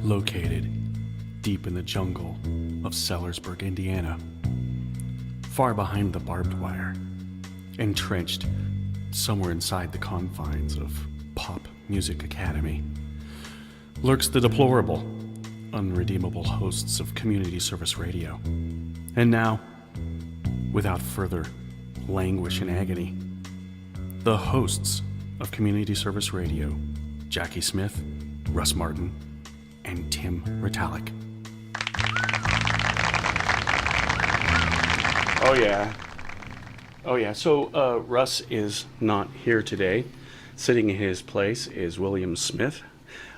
located deep in the jungle of Sellersburg, Indiana, far behind the barbed wire, entrenched somewhere inside the confines of Pop Music Academy, lurks the deplorable, unredeemable hosts of Community Service Radio. And now, without further languish and agony, the hosts of Community Service Radio, Jackie Smith, Russ Martin, and Tim Ritalik. Oh yeah. So Russ is not here today. Sitting in his place is William Smith.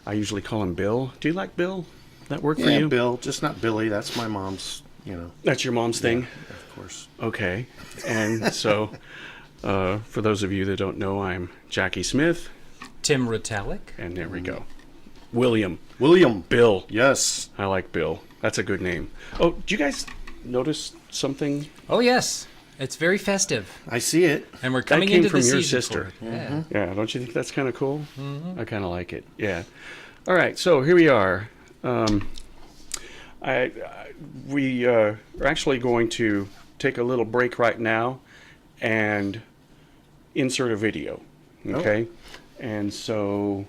I usually call him Bill. Do you like Bill? That work for you? Yeah, Bill. Just not Billy. That's my mom's, That's your mom's thing? Yeah, of course. Okay. And so, for those of you that don't know, I'm Jackie Smith. Tim Ritalik. And there we go. William. Bill. Yes. I like Bill. That's a good name. Oh, do you guys notice something? Oh, yes. It's very festive. I see it. And we're coming came into from the your season sister. for it. Yeah. Yeah, don't you think that's kind of cool? Mm-hmm. I kind of like it. Yeah. All right, so here we are. We are actually going to take a little break right now and insert a video. Okay? And so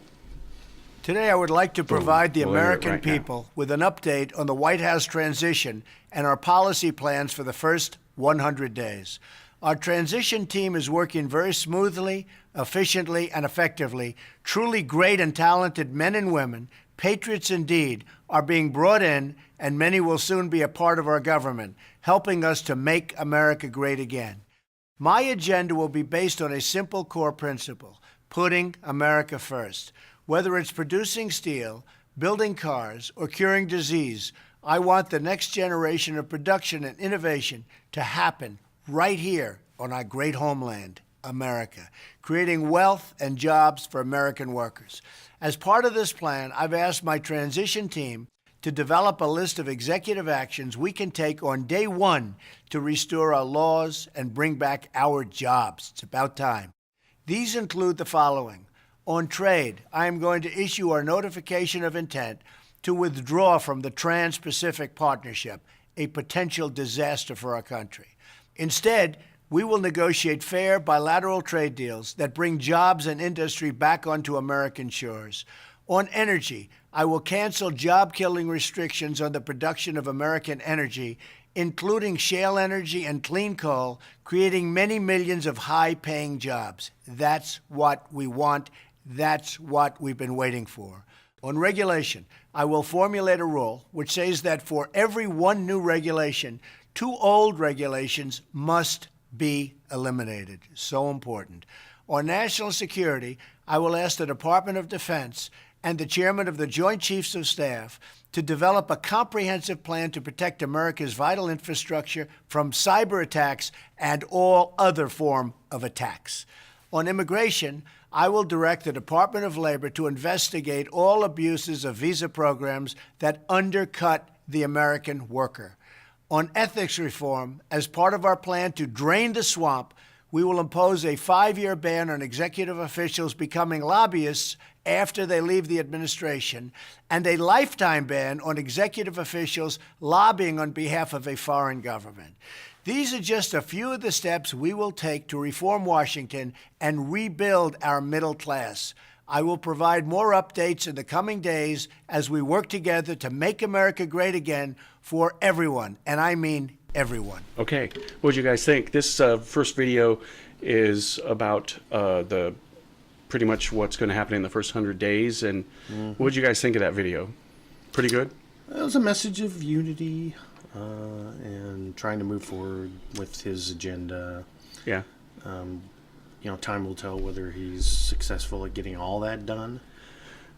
Today, I would like to provide the We'll enter it American right now. people with an update on the White House transition and our policy plans for the first 100 days. Our transition team is working very smoothly, efficiently, and effectively. Truly great and talented men and women, patriots indeed, are being brought in, and many will soon be a part of our government, helping us to make America great again. My agenda will be based on a simple core principle: putting America first. Whether it's producing steel, building cars, or curing disease, I want the next generation of production and innovation to happen right here on our great homeland, America, creating wealth and jobs for American workers. As part of this plan, I've asked my transition team to develop a list of executive actions we can take on day one to restore our laws and bring back our jobs. It's about time. These include the following. On trade, I am going to issue our notification of intent to withdraw from the Trans-Pacific Partnership, a potential disaster for our country. Instead, we will negotiate fair bilateral trade deals that bring jobs and industry back onto American shores. On energy, I will cancel job-killing restrictions on the production of American energy, including shale energy and clean coal, creating many millions of high-paying jobs. That's what we want. That's what we've been waiting for. On regulation, I will formulate a rule which says that for every one new regulation, 2 old regulations must be eliminated. So important. On national security, I will ask the Department of Defense and the chairman of the Joint Chiefs of Staff to develop a comprehensive plan to protect America's vital infrastructure from cyber attacks and all other form of attacks. On immigration, I will direct the Department of Labor to investigate all abuses of visa programs that undercut the American worker. On ethics reform, as part of our plan to drain the swamp, we will impose a 5-year ban on executive officials becoming lobbyists after they leave the administration, and a lifetime ban on executive officials lobbying on behalf of a foreign government. These are just a few of the steps we will take to reform Washington and rebuild our middle class. I will provide more updates in the coming days as we work together to make America great again for everyone, and I mean everyone. Okay, what do you guys think? This first video is about the pretty much what's going to happen in the first 100 days, and what did you guys think of that video? Pretty good? It was a message of unity and trying to move forward with his agenda. Yeah. Time will tell whether he's successful at getting all that done.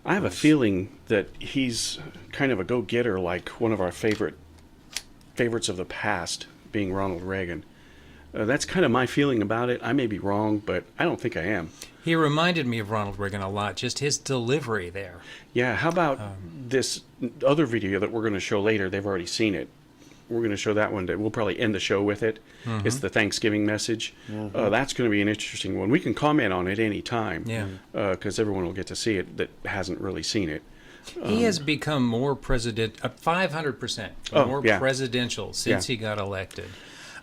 I have a feeling that he's kind of a go-getter, like one of our favorites of the past, being Ronald Reagan. That's kind of my feeling about it. I may be wrong, but I don't think I am. He reminded me of Ronald Reagan a lot, just his delivery there. Yeah, how about this other video that we're going to show later? They've already seen it. We're going to show that one. We'll probably end the show with it. Mm-hmm. It's the Thanksgiving message. Mm-hmm. That's going to be an interesting one. We can comment on it any time. Yeah. Because everyone will get to see it that hasn't really seen it. He has become more 500% more yeah. presidential since Yeah. he got elected.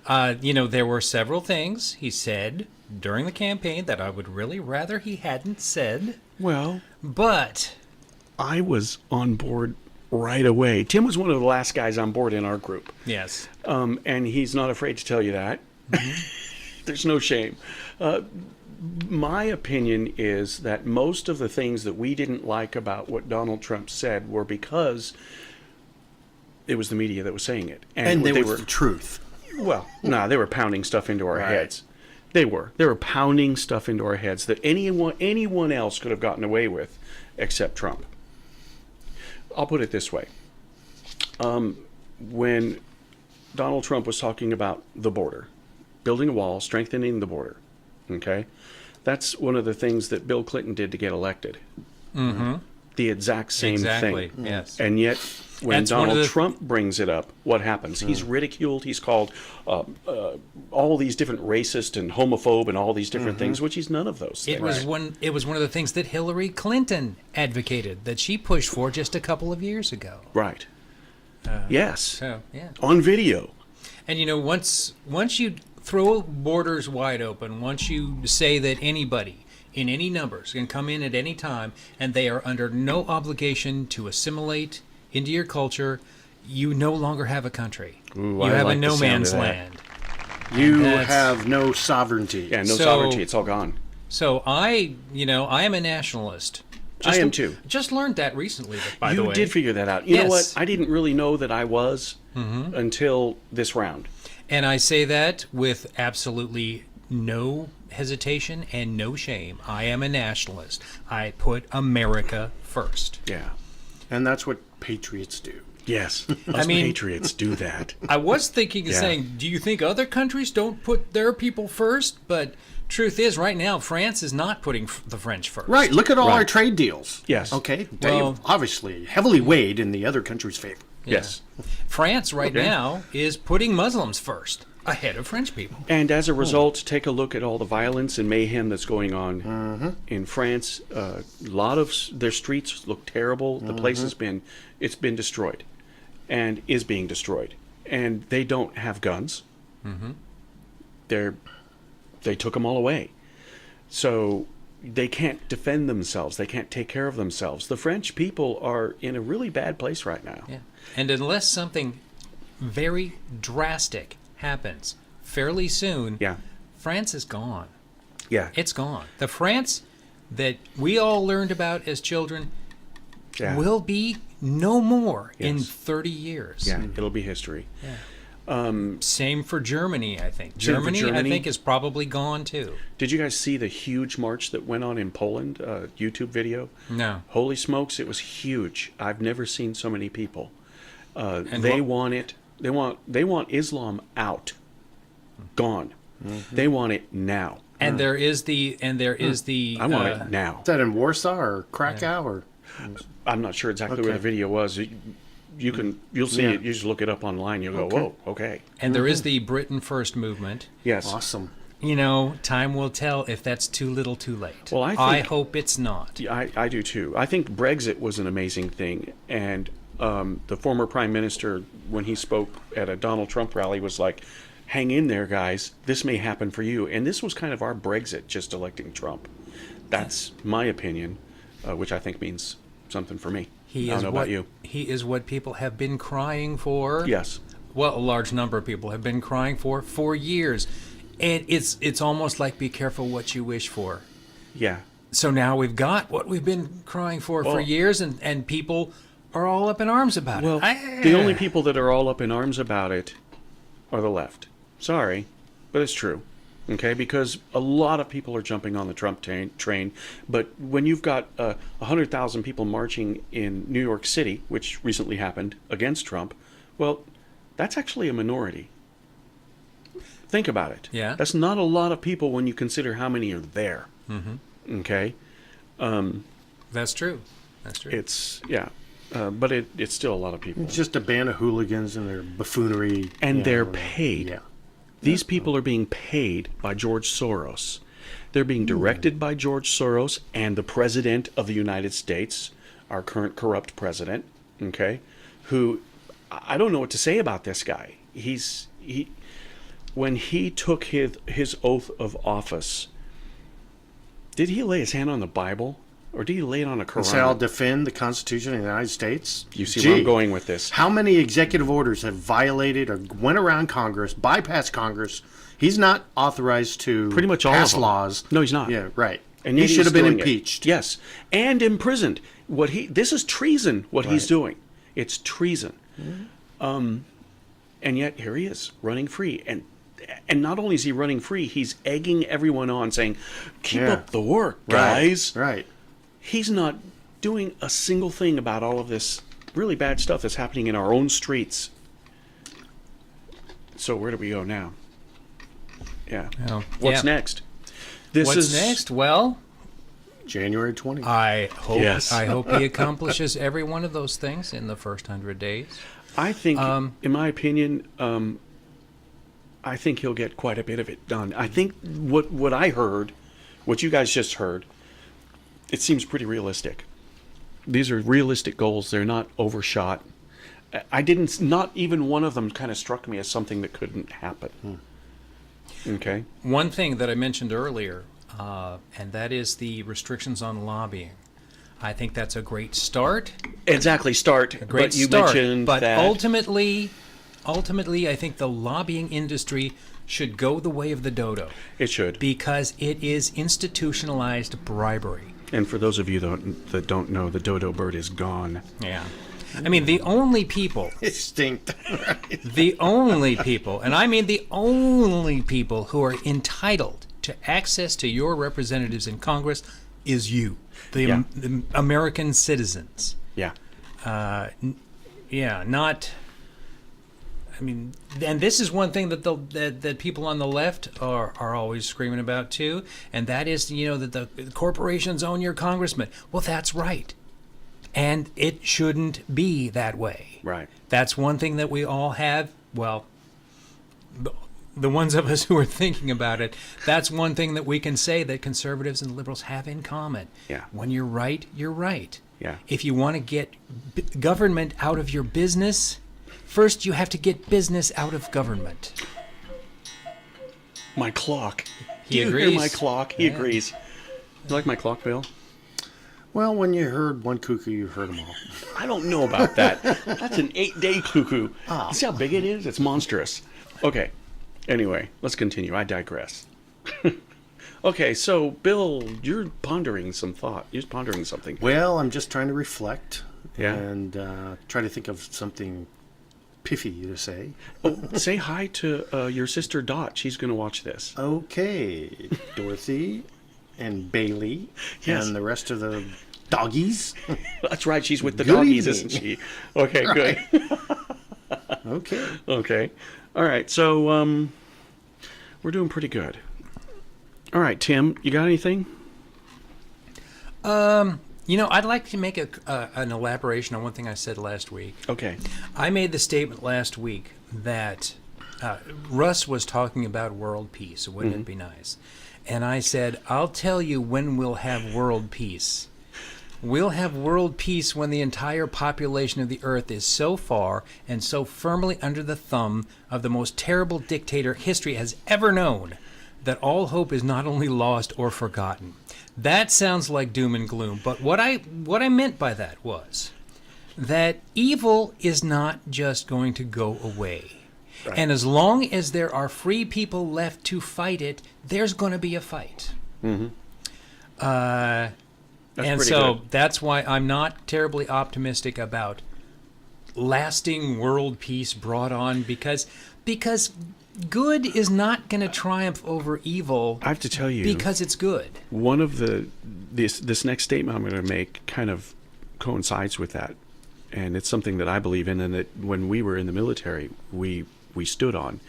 There were several things he said during the campaign that I would really rather he hadn't said. Well, But I was on board right away. Tim was one of the last guys on board in our group. yes, And he's not afraid to tell you that. There's no shame. My opinion is that most of the things that we didn't like about what Donald Trump said were because it was the media that was saying it. And what they were the truth. well, no, they were pounding stuff into our Right. heads. They were pounding stuff into our heads that anyone else could have gotten away with except Trump. I'll put it this way. When Donald Trump was talking about the border, building a wall, strengthening the border, okay? That's one of the things that Bill Clinton did to get elected. Mm-hmm. The exact same exactly. thing. Yes. And yet, when That's one of Donald the- Trump brings it up, what happens? He's ridiculed. He's called all these different racist and homophobe and all these different things, which he's none of those things. It was one of the things that Hillary Clinton advocated, that she pushed for just a couple of years ago. Right. Yes. So yeah. On video. And once you throw borders wide open, once you say that anybody in any numbers can come in at any time and they are under no obligation to assimilate into your culture, you no longer have a country. Ooh, You I have like a the no sound man's of that. land. You That's- have no sovereignty. Yeah, no So- sovereignty. It's all gone. So I am a nationalist. I am too. Just learned that recently, by the You way. did figure that out. You know what? Yes. I didn't really know that I was until this round. And I say that with absolutely no hesitation and no shame. I am a nationalist. I put America first. Yeah. And that's what patriots do. Yes. Us mean- patriots do that. I was thinking of Yeah. saying, do you think other countries don't put their people first? But truth is, right now, France is not putting the French first. Right. Look at all Right. our trade deals. Yes. Okay. They Well- obviously heavily weighed in the other country's favor. Yes. France right Okay. now is putting Muslims first, ahead of French people. And as a result, take a look at all the violence and mayhem that's going on in France. A lot of their streets look terrible. The place has been destroyed, and is being destroyed. And they don't have guns. They took them all away, so they can't defend themselves. They can't take care of themselves. The French people are in a really bad place right now. Yeah. And unless something very drastic happens fairly soon, Yeah. France is gone. Yeah. It's gone. The France that we all learned about as children Yeah. will be no more in Yes. 30 years. Yeah. It'll be history. Same for Germany, I think. Same for Germany, Germany. I think, is probably gone too. Did you guys see the huge march that went on in Poland? YouTube video. No. Holy smokes! It was huge. I've never seen so many people. And They what- want it. They want Islam out, gone. They want it now. And there is the I want it now. Is that in Warsaw or Krakow or? I'm not sure exactly where Okay. the video was. You'll see Yeah. it. You just look it up online. You'll go, Okay. whoa, okay. and there is the Britain First movement. Yes. Awesome. Time will tell if that's too little, too late. Well, I think- hope it's not. Yeah, I do too. I think Brexit was an amazing thing, and the former prime minister, when he spoke at a Donald Trump rally, was like, "Hang in there, guys. This may happen for you." And this was kind of our Brexit, just electing Trump. That's my opinion, which I think means something for me. I don't know about you. He is what people have been crying for. Yes. Well, a large number of people have been crying for years. And it's almost like be careful what you wish for. Yeah. So now we've got what we've been crying for Well- years, and people are all up in arms about Well, it. the only people that are all up in arms about it are the left. Sorry, but it's true. Okay, because a lot of people are jumping on the Trump train, but when you've got 100,000 people marching in New York City, which recently happened against Trump, well, that's actually a minority. Think about it. Yeah. That's not a lot of people when you consider how many are there. Mm-hmm. Okay, That's true. That's true. it's but it's still a lot of people, It's just a band of hooligans and their buffoonery. and you they're know, paid. Yeah. These people are being paid by George Soros. They're being directed by George Soros and the President of the United States, our current corrupt president, okay, who I don't know what to say about this guy. When he took his oath of office, did he lay his hand on the Bible or did he lay it on a Quran? And say, I'll defend the Constitution of the United States. You see where I'm going with this. How many executive orders have violated or went around Congress, bypassed Congress? He's not authorized to Pretty much all pass of them. laws. No, he's not. Yeah, right. And he yet should he's have been doing it. impeached. Yes, and imprisoned. This is treason. What he's Right. doing, it's treason. And yet here he is running free, and not only is he running free, he's egging everyone on, saying, "Keep Yeah. up the work, guys." Right. He's not doing a single thing about all of this really bad stuff that's happening in our own streets. So where do we go now? Yeah. Oh, What's yeah. next? This What's is next? Well, January 20th. I hope Yes. I hope he accomplishes every one of those things in the first 100 days. I think, in my opinion, I think he'll get quite a bit of it done. I think what I heard, what you guys just heard, it seems pretty realistic. These are realistic goals. They're not overshot. Not even one of them kind of struck me as something that couldn't happen. Okay. One thing that I mentioned earlier, and that is the restrictions on lobbying. I think that's a great start. Exactly. Start. A great but you start. mentioned But that. ultimately, I think the lobbying industry should go the way of the dodo It should. because it is institutionalized bribery. And for those of you that don't know, the dodo bird is gone. Yeah. I mean, the only people, Extinct. the only people, and I mean the only people who are entitled to access to your representatives in Congress is you, Yeah. the American citizens. Yeah. Yeah, not. I mean, and this is one thing that that people on the left are always screaming about too, and that is, that the corporations own your congressman. Well, that's right, and it shouldn't be that way. Right. That's one thing that we all have. Well, the ones of us who are thinking about it, that's one thing that we can say that conservatives and liberals have in common. Yeah. When you're right, you're right. Yeah. If you want to get government out of your business, first you have to get business out of government. My clock. He Do you agrees. hear my clock? He agrees. You like my clock, Bill? Well, when you heard one cuckoo, you heard them all. I don't know about that. That's an 8-day cuckoo. You see how big it is? It's monstrous. Okay. Anyway, let's continue. I digress. Okay, so Bill, you're pondering some thought. You're pondering something. Well, I'm just trying to reflect Yeah. and try to think of something piffy to say. Oh, say hi to your sister Dot. She's going to watch this. Okay, Dorothy and Bailey Yes. and the rest of the doggies. That's right. She's with the Good doggies, evening. isn't she? Okay, good. Okay. Okay. All right. So we're doing pretty good. All right, Tim, you got anything? I'd like to make an elaboration on one thing I said last week. Okay. I made the statement last week that Russ was talking about world peace. Wouldn't it be nice? And I said, I'll tell you when we'll have world peace. We'll have world peace when the entire population of the earth is so far and so firmly under the thumb of the most terrible dictator history has ever known that all hope is not only lost or forgotten. That sounds like doom and gloom, but what I meant by that was that evil is not just going to go away. Right. And as long as there are free people left to fight it, there's going to be a fight. That's And pretty so good. that's why I'm not terribly optimistic about lasting world peace brought on because good is not going to triumph over evil I have to tell you, because it's good. one of this next statement I'm going to make kind of coincides with that, and it's something that I believe in, and that when we were in the military, we stood on,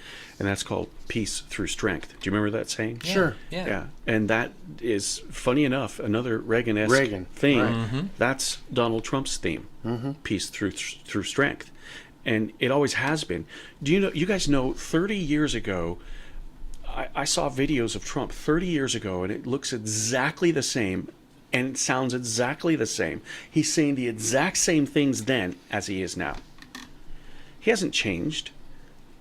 and that's called peace through strength. Do you remember that saying? Yeah, Sure. Yeah. And that is, funny enough, another Reagan-esque Reagan, theme. right. That's Donald Trump's theme, peace through strength. And it always has been. Do you guys know, 30 years ago, I saw videos of Trump 30 years ago, and it looks exactly the same. and sounds exactly the same. He's saying the exact same things then as he is now. He hasn't changed.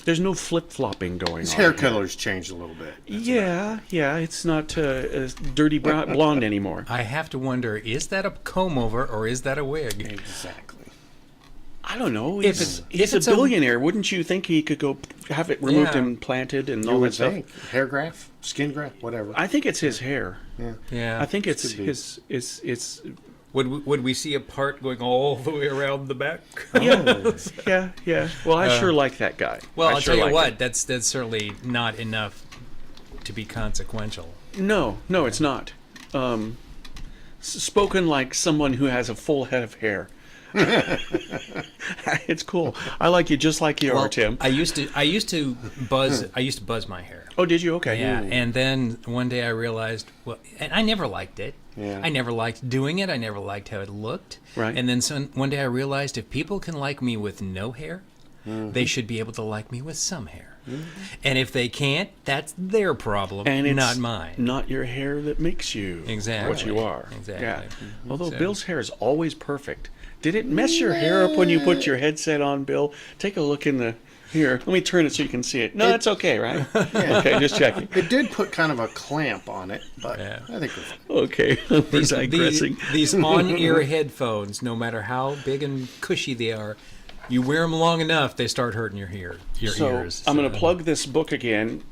There's no flip-flopping going His on. hair here. color's changed a little bit. Yeah, it's not dirty blonde anymore. I have to wonder, is that a comb over or is that a wig? Exactly. I don't know. If He's, it's- he's if it's a a- billionaire. Wouldn't you think he could go have it removed Yeah. and planted and all You that would stuff? think. Hair graft, skin graft, whatever. I think it's his hair. Yeah. I think it's could be. his. It's Would we see a part going all the way around the back? yeah. Well, I sure like that guy. Well, I I'll sure tell you like what, him. that's certainly not enough to be consequential. No, it's not. Spoken like someone who has a full head of hair. It's cool. I like you just like you are, Tim. I used to buzz my hair. Oh, did you? Okay. Yeah, and then one day I realized, well, and I never liked it. Yeah. I never liked doing it. I never liked how it looked. Right. And then one day I realized if people can like me with no hair, they should be able to like me with some hair. And if they can't, that's their problem, And it's not mine. Not your hair that makes you Exactly. what you are. Exactly. Yeah. Although So- Bill's hair is always perfect. Did it mess your hair up when you put your headset on, Bill? Take a look in the here. Let me turn it so you can see it. No, that's okay, right? Okay, just checking. It did put kind of a clamp on it, but Yeah. I think we're Okay, we're digressing. These on-ear headphones, no matter how big and cushy they are, you wear them long enough, they start hurting your So ears. I'm going to So- plug this book again.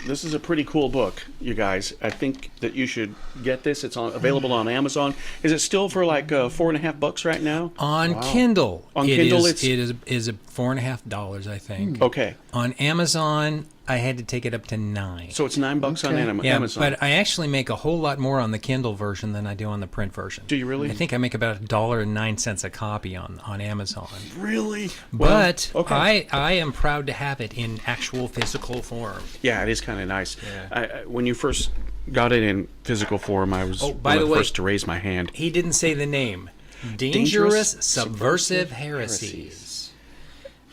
This is a pretty cool book, you guys. I think that you should get this. It's available on Amazon. Is it still for like $4.50 right now? On Kindle. On Kindle, it is $4.50, I think. Okay, On Amazon, I had to take it up to $9. so it's $9 on Yeah, Amazon. but I actually make a whole lot more on the Kindle version than I do on the print version. Do you really? I think I make about $1.09 a copy on Amazon. Really? But okay. I am proud to have it in actual physical form. Yeah, it is kind of nice. Yeah. When you first got it in physical form, I was Oh, by one the of the way- first to raise my hand. He didn't say the name. Dangerous Subversive Heresies.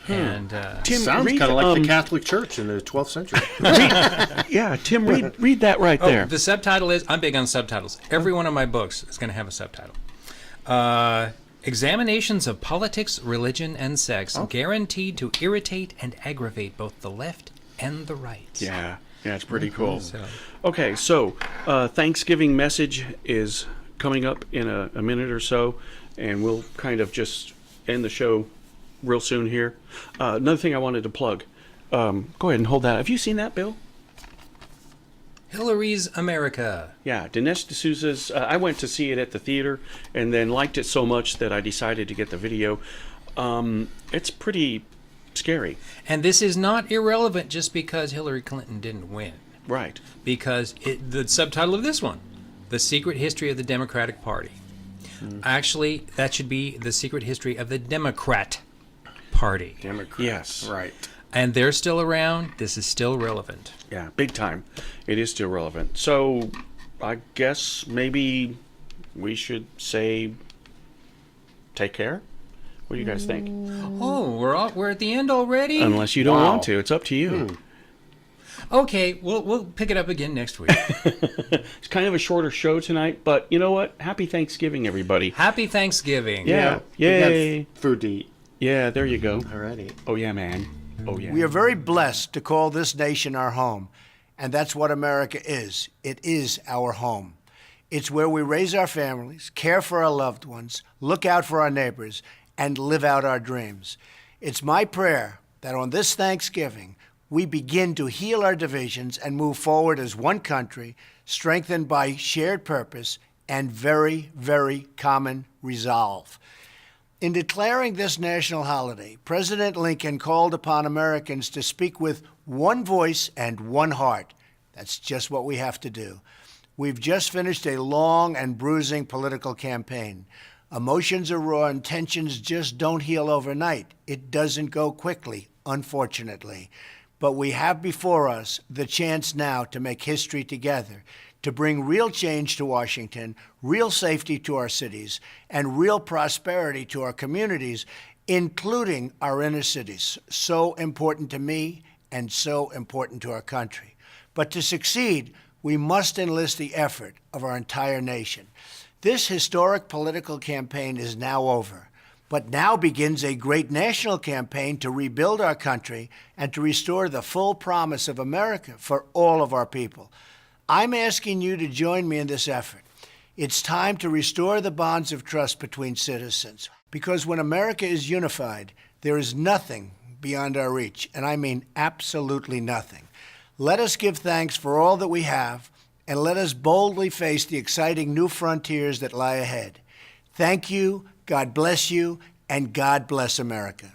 And Tim, sounds read, kind of like the Catholic Church in the 12th century. yeah, Tim, read that right there. the subtitle is, I'm big on subtitles. Every one of my books is going to have a subtitle. Examinations of politics, religion, and sex, guaranteed to irritate and aggravate both the left and the right. Yeah, it's pretty cool. So- Okay, so Thanksgiving message is coming up in a minute or so, and we'll kind of just end the show real soon here. Another thing I wanted to plug. Go ahead and hold that. Have you seen that, Bill? Hillary's America. Yeah, Dinesh D'Souza's. I went to see it at the theater and then liked it so much that I decided to get the video. It's pretty scary. And this is not irrelevant just because Hillary Clinton didn't win. Right. Because the subtitle of this one, The Secret History of the Democratic Party. Actually, that should be The Secret History of the Democrat Party. Democrat. Yes. Right. And they're still around. This is still relevant. Yeah, big time. It is still relevant. So I guess maybe we should say take care. What do you guys think? Oh, we're at the end already? Unless you don't Wow. want to. It's up to you. Okay, we'll pick it up again next week. It's kind of a shorter show tonight, but you know what? Happy Thanksgiving, everybody. Happy Thanksgiving. Yeah. We Yay. got food to eat Yeah, there you go. already. Oh, yeah, man. Oh, yeah. We are very blessed to call this nation our home, and that's what America is. It is our home. It's where we raise our families, care for our loved ones, look out for our neighbors, and live out our dreams. It's my prayer that on this Thanksgiving, we begin to heal our divisions and move forward as one country, strengthened by shared purpose and very, very common resolve. In declaring this national holiday, President Lincoln called upon Americans to speak with one voice and one heart. That's just what we have to do. We've just finished a long and bruising political campaign. Emotions are raw and tensions just don't heal overnight. It doesn't go quickly, unfortunately. But we have before us the chance now to make history together, to bring real change to Washington, real safety to our cities, and real prosperity to our communities, including our inner cities. So important to me and so important to our country. But to succeed, we must enlist the effort of our entire nation. This historic political campaign is now over, but now begins a great national campaign to rebuild our country and to restore the full promise of America for all of our people. I'm asking you to join me in this effort. It's time to restore the bonds of trust between citizens, because when America is unified, there is nothing beyond our reach, and I mean absolutely nothing. Let us give thanks for all that we have, and let us boldly face the exciting new frontiers that lie ahead. Thank you, God bless you, and God bless America.